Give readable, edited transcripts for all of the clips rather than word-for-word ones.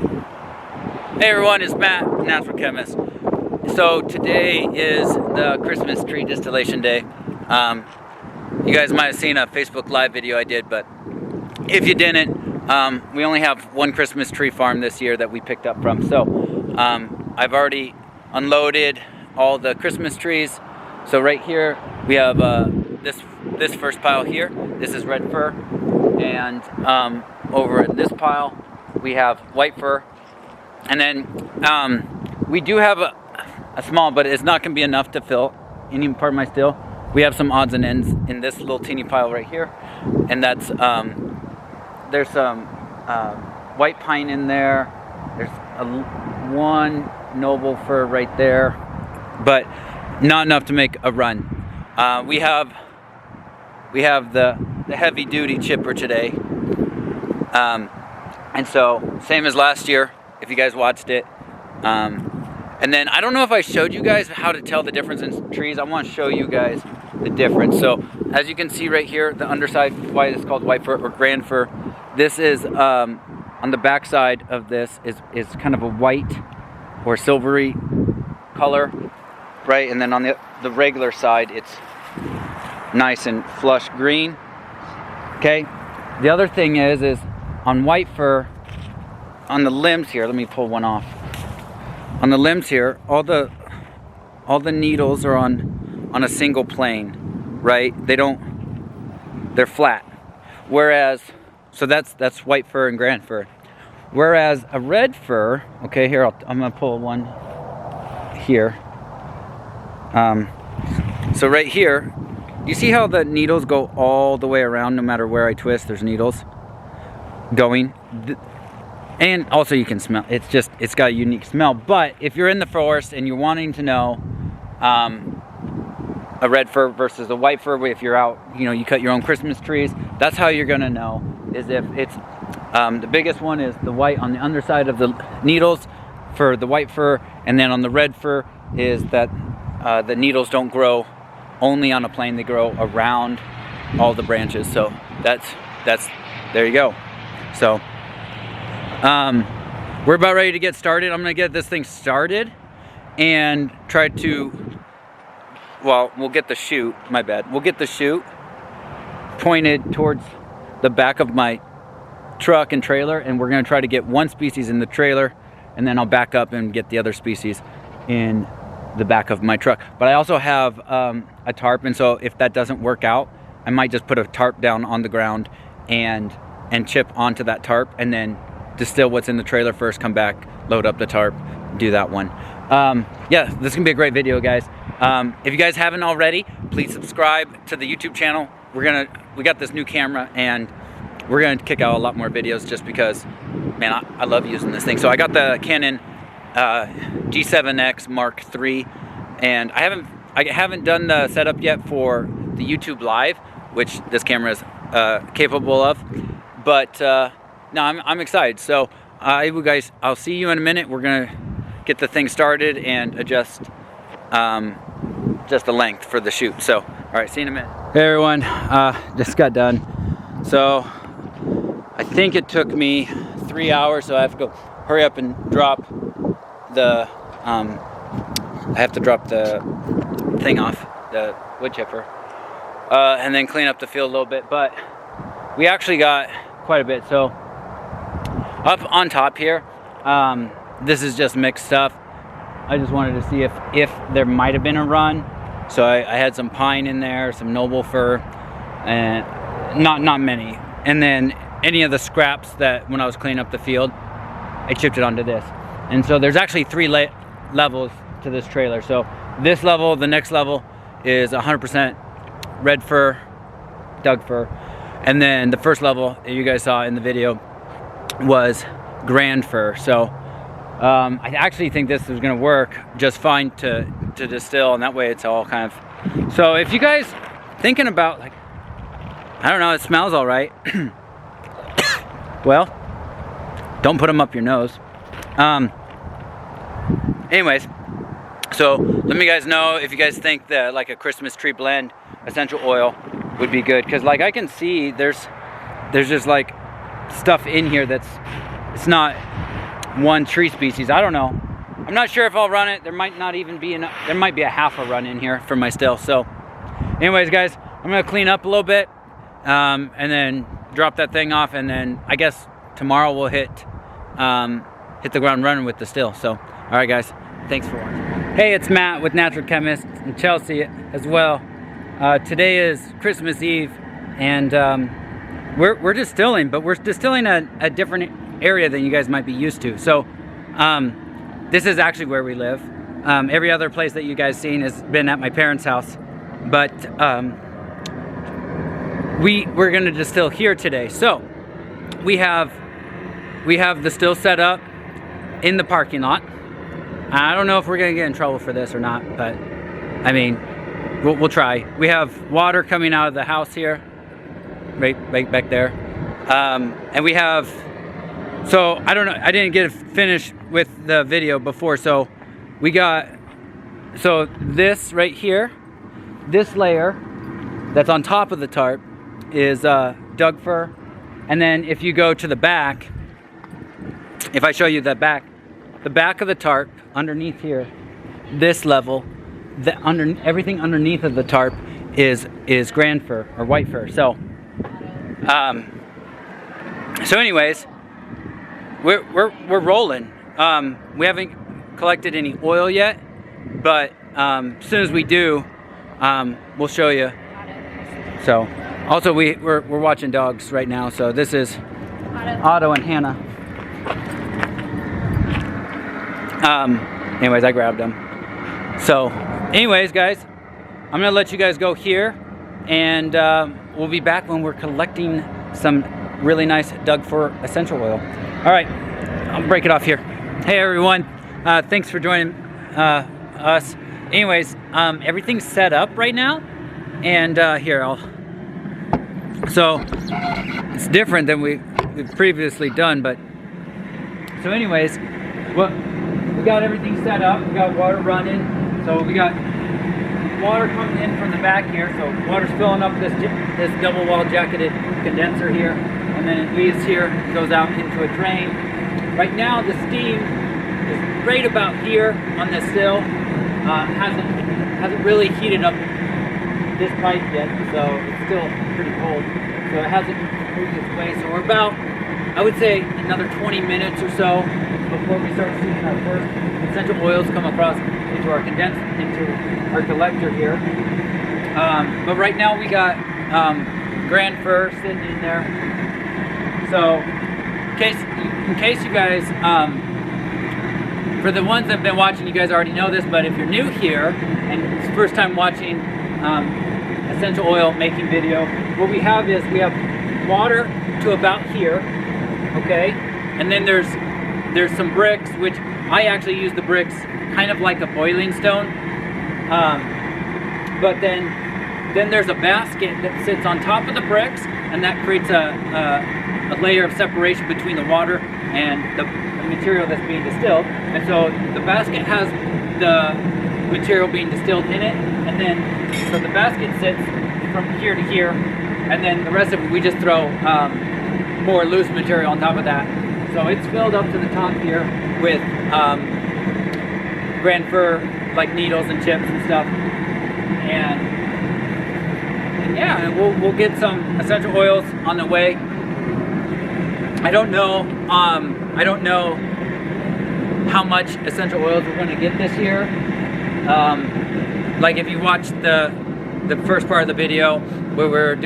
Hey everyone, it's Matt, Natural Chemist. So today is the Christmas tree distillation day. You guys might have seen a Facebook Live video I did, but if you didn't, we only have one Christmas tree farm this year that we picked up from. So I've already unloaded all the Christmas trees. So right here we have this first pile here. This is red fir, and over at this pile we have white fir. And then we do have a small, but it's not going to be enough to fill any part of my still. We have some odds and ends in this little teeny pile right here, and that's there's some white pine in there. There's one noble fir right there, but not enough to make a run. We have the heavy duty chipper today, and so same as last year. If you guys watched it, and then I don't know if I showed you guys how to tell the difference in trees. I want to show you guys the difference. So as you can see right here, the underside, why it's called white fir or grand fir. This is on the back side of this is kind of a white or silvery color, right? And then on the regular side, it's nice and flush green. Okay. The other thing is on white fir, on the limbs here, let me pull one off. On the limbs here, all the needles are on a single plane, right? They're flat. Whereas, so that's white fir and grand fir. Whereas a red fir, okay, here I'm gonna pull one here. So right here, you see how the needles go all the way around? No matter where I twist, there's needles going. And also you can smell, it's got a unique smell. But if you're in the forest and you're wanting to know a red fir versus a white fir, if you're out, you cut your own Christmas trees, that's how you're gonna know, is if it's, the biggest one is the white on the underside of the needles for the white fir, and then on the red fir is that the needles don't grow only on a plane, they grow around all the branches. So that's there you go. So we're about ready to get started. I'm gonna get this thing started and try to, well, we'll get the chute, my bad. We'll get the chute pointed towards the back of my truck and trailer, and we're gonna try to get one species in the trailer, and then I'll back up and get the other species in the back of my truck. But I also have a tarp, and so if that doesn't work out, I might just put a tarp down on the ground and chip onto that tarp, and then distill what's in the trailer first, come back, load up the tarp, do that one. Yeah, this is gonna be a great video, guys. If you guys haven't already, please subscribe to the YouTube channel. We got this new camera, and we're gonna kick out a lot more videos just because, man, I love using this thing. So I got the Canon G7X Mark III, and I haven't done the setup yet for the YouTube Live, which this camera is capable of, but no, I'm excited. So guys, I'll see you in a minute. We're gonna get the thing started and adjust just the length for the chute. So all right, see you in a minute. Hey everyone, just got done. So I think it took me 3 hours, so I have to go hurry up and drop the I have to drop the thing off, the wood chipper, and then clean up the field a little bit. But we actually got quite a bit. So up on top here, this is just mixed stuff. I just wanted to see if there might have been a run. So I had some pine in there, some noble fir, and not many. And then any of the scraps that when I was cleaning up the field, I chipped it onto this. And so there's actually three levels to this trailer. So this level, the next level is 100% red fir, Doug fir. And then the first level that you guys saw in the video was grand fir. So I actually think this is gonna work just fine to distill, and that way it's all kind of, so if you guys thinking about, like, I don't know, it smells all right. Well, don't put them up your nose. Anyways, so let me guys know if you guys think that like a Christmas tree blend essential oil would be good, because like I can see there's just like stuff in here that's, it's not one tree species. I don't know. I'm not sure if I'll run it. There might not even be enough. There might be a half a run in here for my still. So anyways, guys, I'm gonna clean up a little bit and then drop that thing off, and then I guess tomorrow we'll hit the ground running with the still. So all right, guys, thanks for watching. Hey, it's Matt with Natural Chemist, and Chelsea as well. Today is Christmas Eve, and we're distilling, but we're distilling a different area than you guys might be used to. So this is actually where we live. Every other place that you guys seen has been at my parents' house, but we're gonna distill here today. So we have the still set up in the parking lot. I don't know if we're gonna get in trouble for this or not, but I mean, we'll try. We have water coming out of the house here, right back there, and we have. So I don't know. I didn't get finished with the video before. So we got. So this right here, this layer that's on top of the tarp is Doug fir, and then if you go to the back, if I show you the back of the tarp underneath here, this level, everything underneath of the tarp is grand fir or white fir. So anyways, we're rolling. We haven't collected any oil yet, but as soon as we do, we'll show you. So also we're watching dogs right now. So this is Otto and Hannah. Anyways, I grabbed them. So anyways, guys, I'm gonna let you guys go here, and we'll be back when we're collecting some really nice Doug fir essential oil. All right, I'll break it off here. Hey everyone, thanks for joining us. Anyways, everything's set up right now, and here so it's different than we've previously done, but so anyways, well, we got everything set up. We got water running, so we got water coming in from the back here. So water's filling up this double wall jacketed condenser here, and then it leaves here, goes out into a drain. Right now the steam is right about here on this still. Hasn't really heated up this pipe yet, so it's still pretty cold. So it hasn't moved its way. So we're about, I would say, another 20 minutes or so before we start seeing our first essential oils come across into our into our collector here. But right now we got grand fir sitting in there. So in case you guys, for the ones that have been watching, you guys already know this, but if you're new here and it's first time watching essential oil making video, what we have is we have water to about here, okay, and then there's some bricks, which I actually use the bricks kind of like a boiling stone, but then there's a basket that sits on top of the bricks, and that creates a layer of separation between the water and the material that's being distilled. And so the basket has the material being distilled in it, and then so the basket sits from here to here, and then the rest of it we just throw more loose material on top of that. So it's filled up to the top here with grand fir, like needles and chips and stuff, and yeah, we'll get some essential oils on the way. I don't know how much essential oils we're going to get this year. Like if you watched the first part of the video where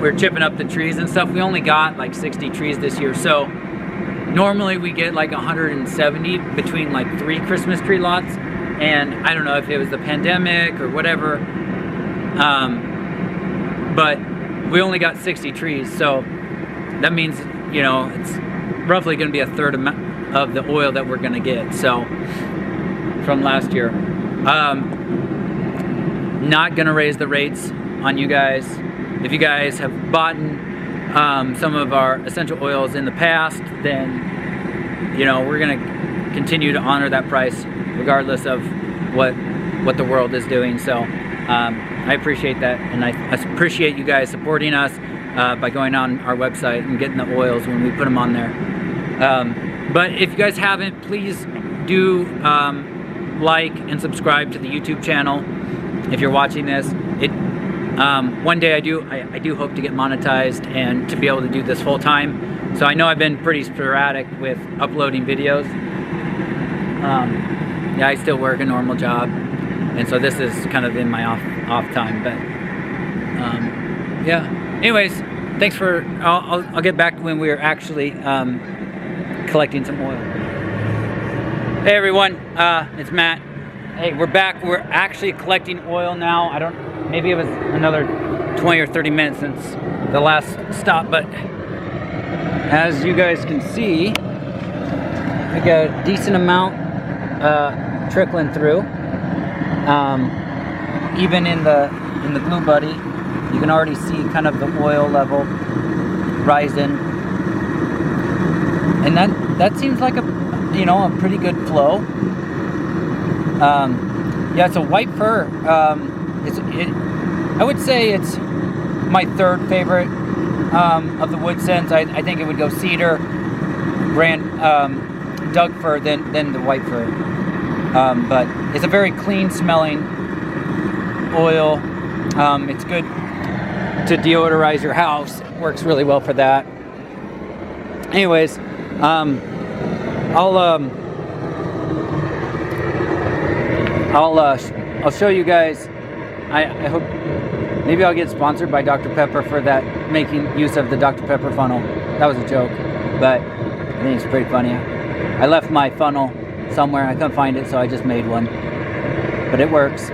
we're chipping up the trees and stuff, we only got like 60 trees this year. So normally we get like 170 between like 3 Christmas tree lots, and I don't know if it was the pandemic or whatever, but we only got 60 trees. So that means, you know, it's roughly going to be a third of the oil that we're going to get. So from last year, not going to raise the rates on you guys. If you guys have bought some of our essential oils in the past, then, you know, we're going to continue to honor that price regardless of what the world is doing. So I appreciate that, and I appreciate you guys supporting us by going on our website and getting the oils when we put them on there. But if you guys haven't, please do like and subscribe to the YouTube channel if you're watching this. One day I do hope to get monetized and to be able to do this full time. So I know I've been pretty sporadic with uploading videos. Yeah, I still work a normal job, and so this is kind of in my off time. But yeah. Anyways, thanks for. I'll get back to when we are actually collecting some oil. Hey everyone, it's Matt. Hey, we're back. We're actually collecting oil now. Maybe it was another 20 or 30 minutes since the last stop, but as you guys can see, I got a decent amount trickling through. Even in the Blue Buddy, you can already see kind of the oil level rising, and that seems like a pretty good flow. Yeah, it's a white fir. I would say it's my third favorite of the wood scents. I think it would go cedar, Doug fir, then the white fir. But it's a very clean smelling oil. It's good to deodorize your house. It works really well for that. Anyways, I'll show you guys. I hope maybe I'll get sponsored by Dr. Pepper for that, making use of the Dr. Pepper funnel. That was a joke, but I think it's pretty funny. I left my funnel somewhere. I couldn't find it, so I just made one. But it works.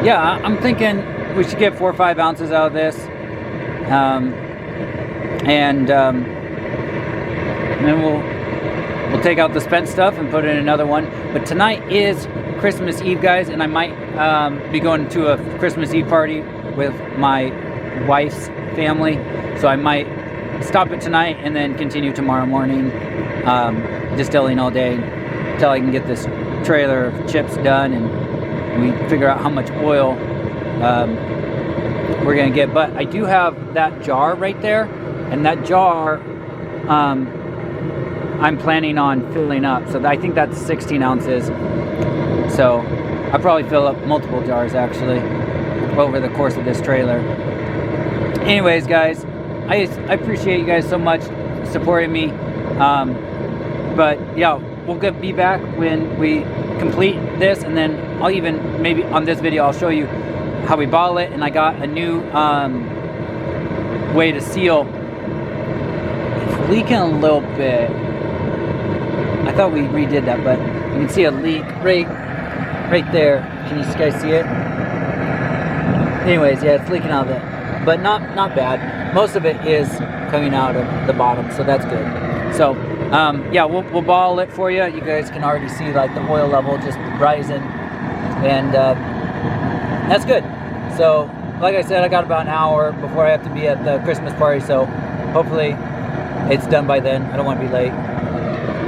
Yeah, I'm thinking we should get 4 or 5 ounces out of this, and then we'll take out the spent stuff and put in another one. But tonight is Christmas Eve, guys, and I might be going to a Christmas Eve party with my wife's family, so I might stop it tonight and then continue tomorrow morning, distilling all day until I can get this trailer of chips done and we figure out how much oil we're gonna get. But I do have that jar right there, and that jar I'm planning on filling up, so I think that's 16 ounces. So I'll probably fill up multiple jars actually over the course of this trailer. Anyways, guys, I appreciate you guys so much supporting me. But yeah, we'll be back when we complete this, and then I'll even, maybe on this video, I'll show you how we bottle it. And I got a new way to seal. It's leaking a little bit. I thought we redid that, but you can see a leak right there. Can you guys see it? Anyways, yeah, it's leaking out of it, but not bad. Most of it is coming out of the bottom, so that's good. So yeah, we'll bottle it for you. You guys can already see like the oil level just rising, and that's good. So like I said, I got about an hour before I have to be at the Christmas party, so hopefully it's done by then. I don't want to be late.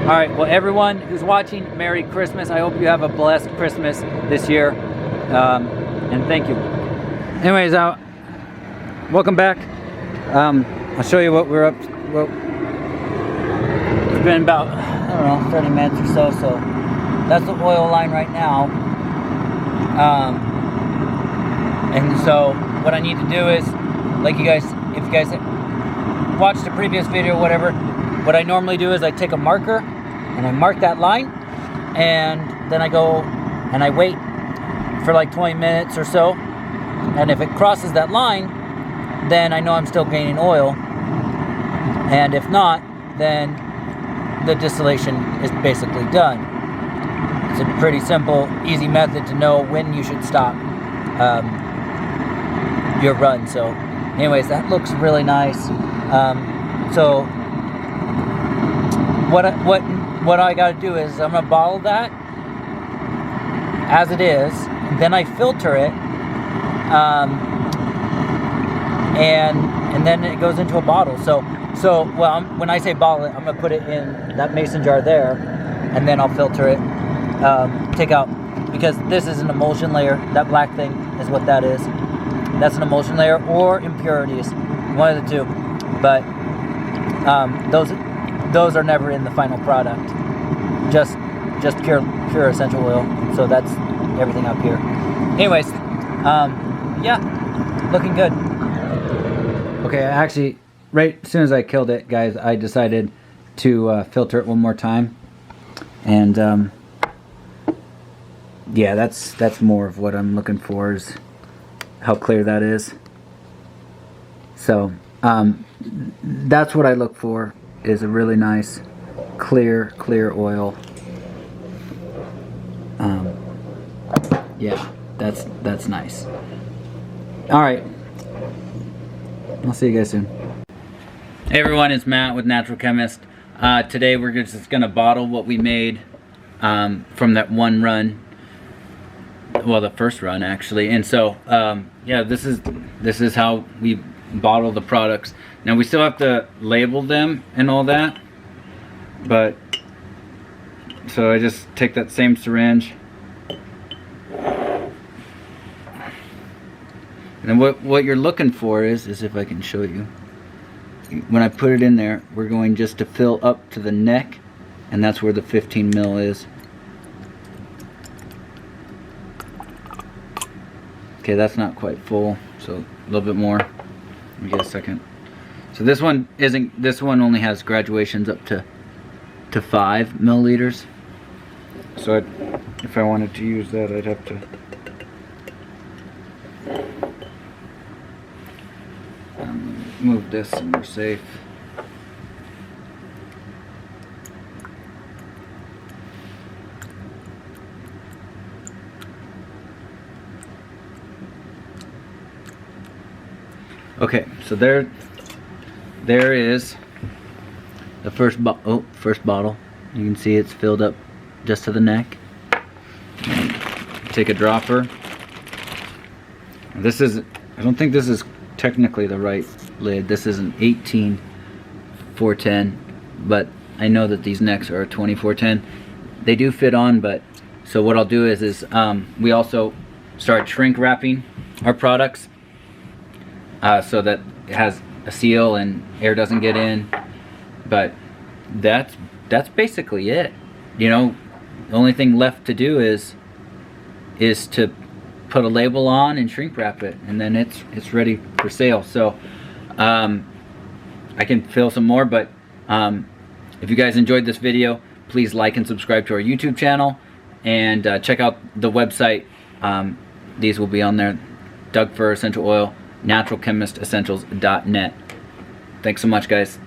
All right, well, everyone who's watching, Merry Christmas. I hope you have a blessed Christmas this year, and thank you. Anyways, welcome back. I'll show you what we're up to. Well, it's been about, I don't know, 30 minutes or so, so that's the oil line right now. And so what I need to do is, like you guys, if you guys watched the previous video or whatever, what I normally do is I take a marker and I mark that line, and then I go and I wait for like 20 minutes or so, and if it crosses that line, then I know I'm still gaining oil, and if not, then the distillation is basically done. It's a pretty simple, easy method to know when you should stop your run. So anyways, that looks really nice. So what I got to do is I'm gonna bottle that as it is, then I filter it, and then it goes into a bottle. So well, when I say bottle it, I'm gonna put it in that mason jar there, and then I'll filter it, take out, because this is an emulsion layer. That black thing is what that is. That's an emulsion layer or impurities, one of the two. But those are never in the final product. Just pure essential oil. So that's everything up here. Anyways, yeah, looking good. Okay, actually, right as soon as I killed it, guys, I decided to filter it one more time, and yeah, that's more of what I'm looking for, is how clear that is. So that's what I look for, is a really nice clear oil. Yeah, that's nice. All right, I'll see you guys soon. Hey everyone, it's Matt with Natural Chemist. Today we're just gonna bottle what we made from that one run. Well, the first run actually. And so yeah, this is how we bottle the products. Now we still have to label them and all that, but so I just take that same syringe, and then what you're looking for is if I can show you, when I put it in there, we're going just to fill up to the neck, and that's where the 15 mil is. Okay, that's not quite full, so a little bit more. Let me get a second. So this one isn't. This one only has graduations up to 5 milliliters. So if I wanted to use that, I'd have to move this and we're safe. Okay, so there is the first bottle. You can see it's filled up just to the neck. Take a dropper. This is, I don't think this is technically the right lid. This is an 18-410, but I know that these necks are a 2410. They do fit on, but so what I'll do is we also start shrink wrapping our products so that it has a seal and air doesn't get in. But that's basically it. You know, the only thing left to do is to put a label on and shrink wrap it, and then it's ready for sale. So I can fill some more, but if you guys enjoyed this video, please like and subscribe to our YouTube channel, and check out the website. These will be on there. Doug Fir Essential Oil, naturalchemistessentials.net. Thanks so much, guys.